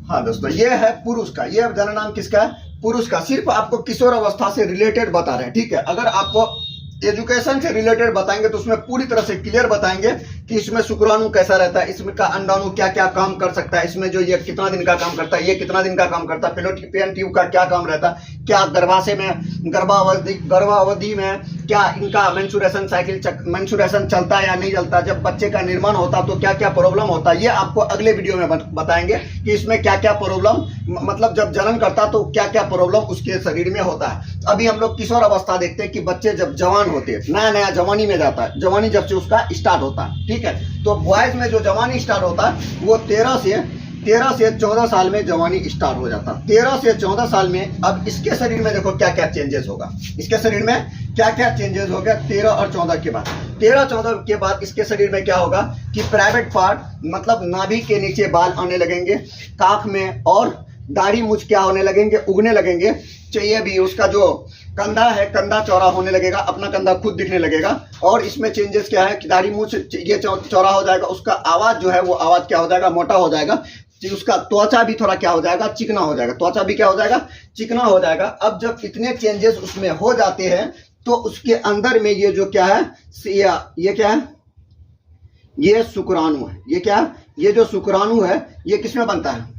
हाँ दोस्तों, ये है पुरुष का, ये जननांग किसका है? पुरुष का। सिर्फ आपको किशोर अवस्था से रिलेटेड बता रहे हैं, ठीक है। अगर आपको एजुकेशन से रिलेटेड बताएंगे तो उसमें पूरी तरह से क्लियर बताएंगे कि इसमें शुक्राणु कैसा रहता है, इसमें का अंडाणु क्या क्या काम कर सकता है, इसमें जो ये कितना दिन का काम करता है, ये कितना दिन का काम करता है, फेलोपियन ट्यूब का क्या काम रहता है, क्या गर्भाशय में गर्भावधि में क्या इनका मेंस्ट्रुएशन साइकिल मेंस्ट्रुएशन चलता है या नहीं चलता, जब बच्चे का निर्माण होता तो क्या क्या प्रॉब्लम होता है। ये आपको अगले वीडियो में बताएंगे कि इसमें क्या क्या प्रॉब्लम, मतलब जब जन्म करता तो क्या क्या प्रॉब्लम उसके शरीर में होता है। अभी हम लोग किशोर अवस्था देखते हैं कि बच्चे जब जवान होते हैं, नया नया जवानी में जाता है, जवानी जब से उसका स्टार्ट होता है, ठीक है। तो बॉयज में जो जवानी स्टार्ट होता है वो 13 से 14 साल में जवानी स्टार्ट हो जाता है। 13 से 14 साल में अब इसके शरीर में देखो क्या क्या चेंजेस होगा, इसके शरीर में क्या क्या चेंजेस हो गया 13 और 14 के बाद। 13-14 के बाद इसके शरीर में क्या होगा कि प्राइवेट पार्ट, मतलब नाभि के नीचे बाल आने लगेंगे, काख में और दाढ़ी मूछ क्या होने लगेंगे, उगने लगेंगे। चाहिए भी उसका जो कंधा है, कंधा चौड़ा होने लगेगा, अपना कंधा खुद दिखने लगेगा। और इसमें चेंजेस क्या है कि दाढ़ी मूछ ये चौड़ा हो जाएगा, उसका आवाज जो है वो आवाज क्या हो जाएगा, मोटा हो जाएगा। उसका त्वचा भी थोड़ा क्या हो जाएगा, चिकना हो जाएगा, त्वचा भी क्या हो जाएगा, चिकना हो जाएगा। अब जब इतने चेंजेस उसमें हो जाते हैं तो उसके अंदर में ये जो क्या है, ये क्या है, ये शुक्राणु है। ये क्या है, ये जो शुक्राणु है ये किसमें बनता है,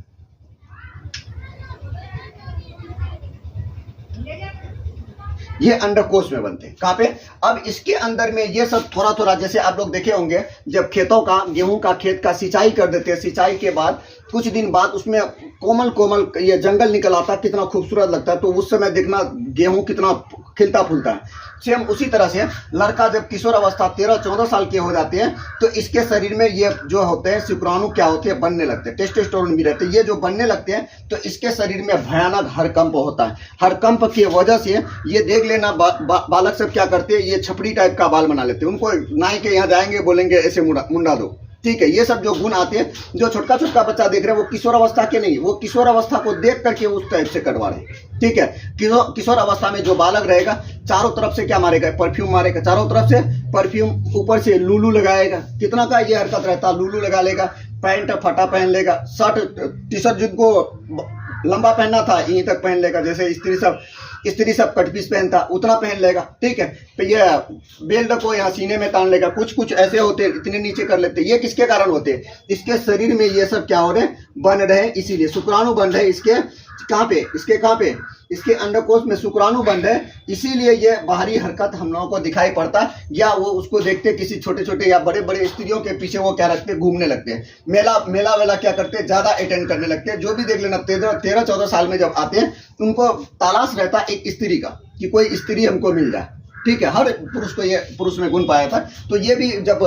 ये अंडकोश में बनते हैं। कहाँ पे? अब इसके अंदर में ये सब थोड़ा थोड़ा, जैसे आप लोग देखे होंगे जब खेतों का, गेहूं का खेत का सिंचाई कर देते हैं, सिंचाई के बाद कुछ दिन बाद उसमें कोमल कोमल ये जंगल निकल आता है, कितना खूबसूरत लगता है। तो उस समय देखना गेहूं कितना खिलता फूलता है। सेम उसी तरह से लड़का जब किशोर अवस्था 13-14 साल के हो जाते हैं तो इसके शरीर में ये जो होते हैं शुक्राणु क्या होते हैं, बनने लगते हैं, टेस्टोस्टेरोन भी रहते हैं। ये जो बनने लगते हैं तो इसके शरीर में भयानक हड़कंप होता है। हड़कंप की वजह से ये देख लेना बालक सब क्या करते हैं, ये छपड़ी टाइप का बाल बना लेते हैं। उनको नाई के यहाँ जाएंगे, बोलेंगे ऐसे मुंडा दो, ठीक है। ये सब जो गुण आते हैं, जो छोटका छोटका बच्चा देख रहे हैं वो किशोर अवस्था के नहीं, वो किशोर अवस्था को देख करके उस टाइप से कटवा रहे हैं, ठीक है। किशोर अवस्था में जो बालक रहेगा चारों तरफ से क्या मारेगा, परफ्यूम मारेगा, चारों तरफ से परफ्यूम, ऊपर से लूलू लगाएगा। कितना का ये हरकत रहता है, लूलू लगा लेगा, पैंट फटा पहन लेगा, शर्ट टी शर्ट जिनको लंबा पहनना था यहीं तक पहन लेगा, जैसे स्त्री सब कटपीस पहनता उतना पहन लेगा, ठीक है। तो ये बेल्ट को यहाँ सीने में तान लेगा, कुछ कुछ ऐसे होते इतने नीचे कर लेते। ये किसके कारण होते? इसके शरीर में ये सब क्या हो रहे, बन रहे, इसीलिए शुक्राणु बन रहे। इसके कहाँ पे, इसके कहाँ पे, इसके अंडकोश में शुक्राणु बन रहे, इसीलिए ये बाहरी हरकत हम लोगों को दिखाई पड़ता है। या वो उसको देखते किसी छोटे छोटे या बड़े बड़े स्त्रियों के पीछे वो क्या रखते, घूमने लगते हैं, मेला वेला क्या करते हैं, ज्यादा अटेंड करने लगते हैं। जो भी देख लेना 13-14 साल में जब आते हैं उनको तलाश रहता है एक स्त्री का, कि कोई स्त्री हमको मिल जाए, ठीक है। हर पुरुष को ये पुरुष में गुण पाया था। तो ये भी जब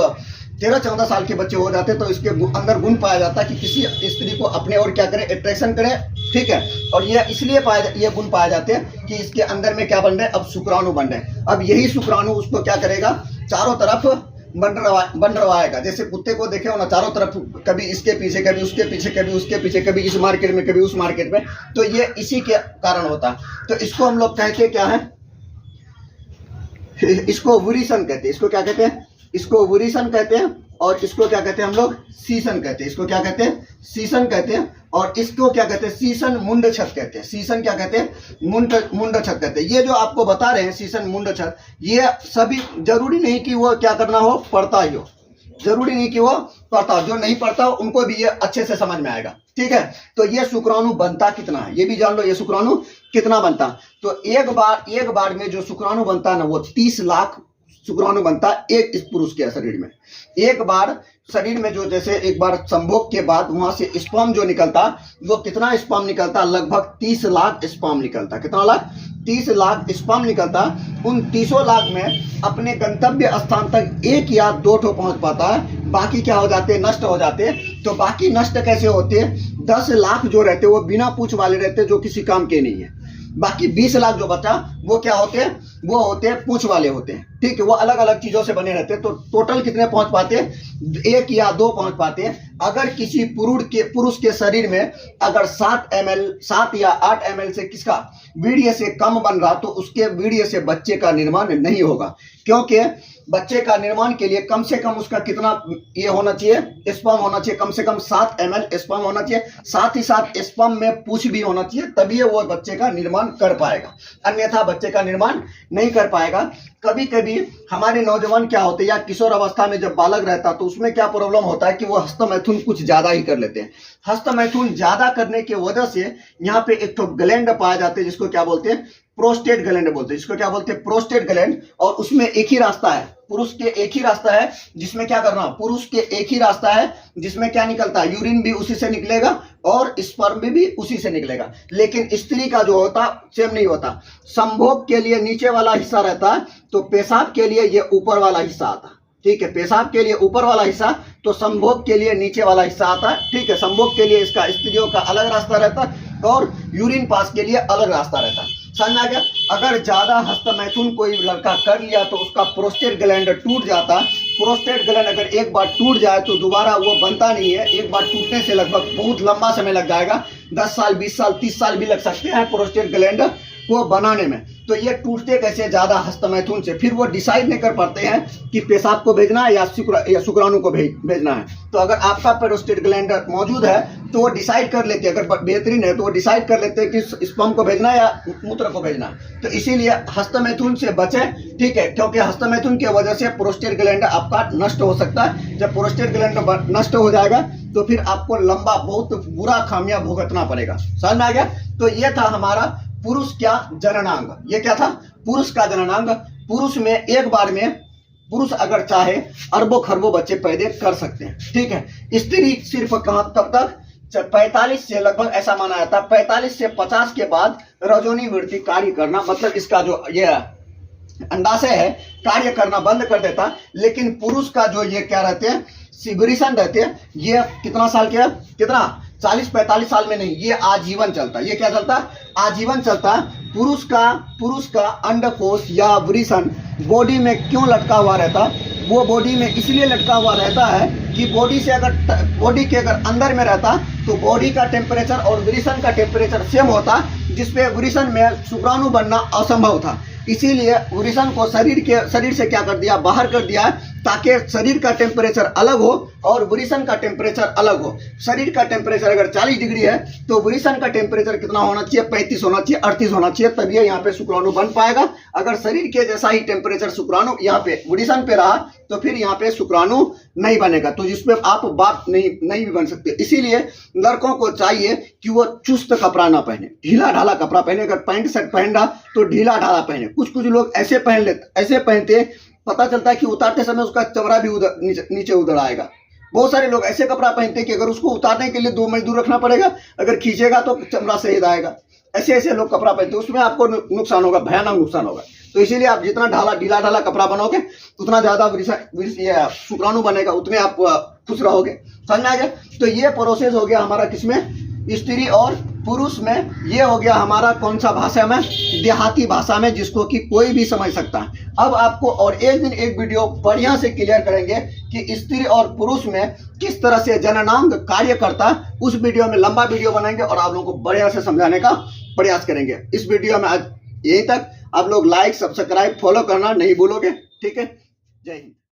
13-14 साल के बच्चे हो जाते हैं तो इसके अंदर गुण पाया जाता है कि किसी स्त्री को अपने और क्या करे, अट्रैक्शन करे, ठीक है। और ये इसलिए ये गुण पाए जाते हैं कि इसके अंदर में क्या बन रहे हैं, अब शुक्राणु बन रहे हैं। अब यही शुक्राणु उसको क्या करेगा, चारों तरफ बंडरवाएगा। जैसे कुत्ते को देखे हो ना, चारों तरफ कभी इसके पीछे, कभी उसके पीछे, कभी उसके पीछे, कभी इस मार्केट में, कभी उस मार्केट में। तो ये इसी के कारण होता है। तो इसको हम लोग कहते क्या है, इसको ओवुलेशन कहते हैं। इसको क्या कहते हैं, इसको ओवुलेशन कहते हैं। और इसको क्या कहते हैं हम लोग, सीसन कहते हैं। इसको क्या कहते हैं, सीसन कहते हैं। और इसको क्या कहते हैं, सीसन मुंड छत कहते हैं। सीसन क्या कहते हैं, मुंड छत कहते हैं। ये जो आपको बता रहे हैं सीसन मुंड छत, ये सभी जरूरी नहीं कि वो क्या करना हो, पढ़ता ही हो, जरूरी नहीं कि वो पढ़ता हो। जो नहीं पढ़ता हो उनको भी ये अच्छे से समझ में आएगा, ठीक है। तो ये शुक्राणु बनता कितना है ये भी जान लो, ये शुक्राणु कितना बनता। तो एक बार में जो शुक्राणु बनता है ना, वो 30 लाख शुक्राणु बनता है एक इस पुरुष के शरीर में। एक बार शरीर में जो, जैसे एक बार संभोग के बाद वहां से स्पर्म जो निकलता, वो कितना स्पर्म निकलता, लगभग 30 लाख स्पर्म निकलता। कितना लाख, 30 लाख स्पर्म निकलता। उन 30 लाख में अपने गंतव्य स्थान तक 1 या 2 ठो पहुंच पाता है, बाकी क्या हो जाते, नष्ट हो जाते। तो बाकी नष्ट कैसे होते, 10 लाख जो रहते वो बिना पूछ वाले रहते, जो किसी काम के नहीं है। बाकी 20 लाख जो बचा वो क्या होते हैं, वो होते हैं पूछ वाले होते हैं, ठीक है। वो अलग अलग चीजों से बने रहते हैं। तो टोटल कितने पहुंच पाते हैं, 1 या 2 पहुंच पाते हैं। अगर किसी पुरुष के शरीर में अगर 7 या 8 ml से किसका वीर्य से कम बन रहा, तो उसके वीर्य से बच्चे का निर्माण नहीं होगा। क्योंकि बच्चे का निर्माण के लिए कम से कम उसका कितना ये होना चाहिए, स्पर्म होना चाहिए, कम से कम 7 ml स्पर्म होना चाहिए। साथ ही साथ स्पर्म में पूछ भी होना चाहिए, तभी वो बच्चे का निर्माण कर पाएगा, अन्यथा बच्चे का निर्माण नहीं कर पाएगा। कभी कभी हमारे नौजवान क्या होते हैं या किशोर अवस्था में जब बालक रहता तो उसमें क्या प्रॉब्लम होता है कि वो हस्तमैथुन कुछ ज्यादा ही कर लेते हैं। हस्तमैथुन ज्यादा करने की वजह से यहाँ पे एक तो ग्लैंड पाया जाते हैं जिसको क्या बोलते हैं, प्रोस्टेट ग्लैंड बोलते हैं, जिसको क्या बोलते हैं, प्रोस्टेट ग्लैंड। और उसमें एक ही रास्ता है, पुरुष के एक ही रास्ता है जिसमें क्या करना, पुरुष के एक ही रास्ता है जिसमें क्या निकलता है, यूरिन भी उसी से निकलेगा और स्पर्म भी उसी से निकलेगा। लेकिन स्त्री का जो होता सेम नहीं होता। संभोग के लिए नीचे वाला हिस्सा रहता है, तो पेशाब के लिए ये ऊपर वाला हिस्सा आता, ठीक है, पेशाब के लिए ऊपर वाला हिस्सा, तो संभोग के लिए नीचे वाला हिस्सा आता है, ठीक है। संभोग के लिए इसका स्त्रियों का अलग रास्ता रहता है और यूरिन पास के लिए अलग रास्ता रहता है। समझ में आ गया। अगर ज्यादा हस्तमैथुन कोई लड़का कर लिया तो उसका प्रोस्टेट ग्लैंड टूट जाता है। प्रोस्टेट ग्लैंड अगर एक बार टूट जाए तो दोबारा वो बनता नहीं है। एक बार टूटने से लगभग बहुत लंबा समय लग जाएगा, 10 साल 20 साल 30 साल भी लग सकते हैं प्रोस्टेट ग्लैंड को बनाने में। तो ये टूटते कैसे, ज्यादा हस्तमैथुन से। फिर वो डिसाइड नहीं कर पाते हैं कि पेशाब को भेजना है या शुक्राणु को भेजना है। तो अगर आपका प्रोस्टेट ग्लैंड मौजूद है तो वो डिसाइड कर लेते हैं, अगर बेहतरीन है तो वो डिसाइड कर लेते हैं कि स्पर्म को भेजना है या मूत्र को भेजना है। तो इसीलिए हस्तमैथुन से बचें, ठीक है, क्योंकि हस्तमैथुन की वजह से प्रोस्टेट ग्लैंड आपका नष्ट हो सकता है। जब प्रोस्टेट ग्लैंड नष्ट हो जाएगा तो फिर आपको लंबा बहुत बुरा खामियां भुगतना पड़ेगा। समझ में आ गया। तो ये था हमारा पुरुष क्या जननांग। ये क्या था, पुरुष का जननांग। पुरुष में एक बार में पुरुष अगर चाहे अरबों खरबों बच्चे पैदा कर सकते हैं, ठीक है। स्त्री सिर्फ कहां तब तक, 45 से लगभग ऐसा माना जाता है 45 से 50 के बाद रजोनी वृत्ति कार्य करना, मतलब इसका जो ये अंडाशय है कार्य करना बंद कर देता। लेकिन पुरुष का जो ये क्या रहते हैं, सिब्रिशन रहते हैं, ये कितना साल के, कितना 40-45 साल में नहीं, ये आजीवन चलता है। ये क्या चलता है, आजीवन चलता है। पुरुष का अंडकोश या वृषण बॉडी में क्यों लटका हुआ रहता, वो बॉडी में इसलिए लटका हुआ रहता है कि बॉडी के अगर अंदर में रहता तो बॉडी का टेम्परेचर और वृषण का टेम्परेचर सेम होता, जिसपे वृषण में शुक्राणु बनना असंभव था। इसीलिए वृषण को शरीर से क्या कर दिया, बाहर कर दिया, ताकि शरीर का टेम्परेचर अलग हो और वृषण का टेम्परेचर अलग हो। शरीर का टेम्परेचर अगर 40 डिग्री है तो वृषण का टेम्परेचर कितना होना चाहिए, 35 होना चाहिए, 38 होना चाहिए, तभी यहाँ पे शुक्राणु बन पाएगा। अगर शरीर के जैसा ही टेम्परेचर शुक्राणु यहाँ पे वृषण पे रहा तो फिर यहाँ पे शुक्राणु नहीं बनेगा, तो जिसपे आप बाप नहीं भी बन सकते। इसीलिए लड़कों को चाहिए कि वो चुस्त कपड़ा ना पहने, ढीला ढाला कपड़ा पहने। अगर पैंट शर्ट पहन रहा तो ढीला ढाला पहने। कुछ लोग ऐसे पहनते पता चलता है कि उतारते समय उसका चमड़ा भी नीचे उधर आएगा। बहुत सारे लोग ऐसे कपड़ा पहनते हैं कि अगर उसको उतारने के लिए 2 मजदूर रखना पड़ेगा, अगर खींचेगा तो चमड़ा सही आएगा। ऐसे लोग कपड़ा पहनते हैं, उसमें आपको नुकसान होगा, भयानक नुकसान होगा। तो इसीलिए आप जितना ढीला ढाला कपड़ा बनाओगे उतना ज्यादा शुक्राणु बनेगा, उतने आप खुश रहोगे। समझ में आ गया। तो ये प्रोसेस हो गया हमारा किसमें, स्त्री और पुरुष में। ये हो गया हमारा कौन सा भाषा में, देहाती भाषा में, जिसको कि कोई भी समझ सकता है। अब आपको और एक दिन एक वीडियो बढ़िया से क्लियर करेंगे कि स्त्री और पुरुष में किस तरह से जननांग कार्य करता है। उस वीडियो में लंबा वीडियो बनाएंगे और आप लोगों को बढ़िया से समझाने का प्रयास करेंगे। इस वीडियो में आज यहीं तक। आप लोग लाइक सब्सक्राइब फॉलो करना नहीं भूलोगे, ठीक है। जय हिंद।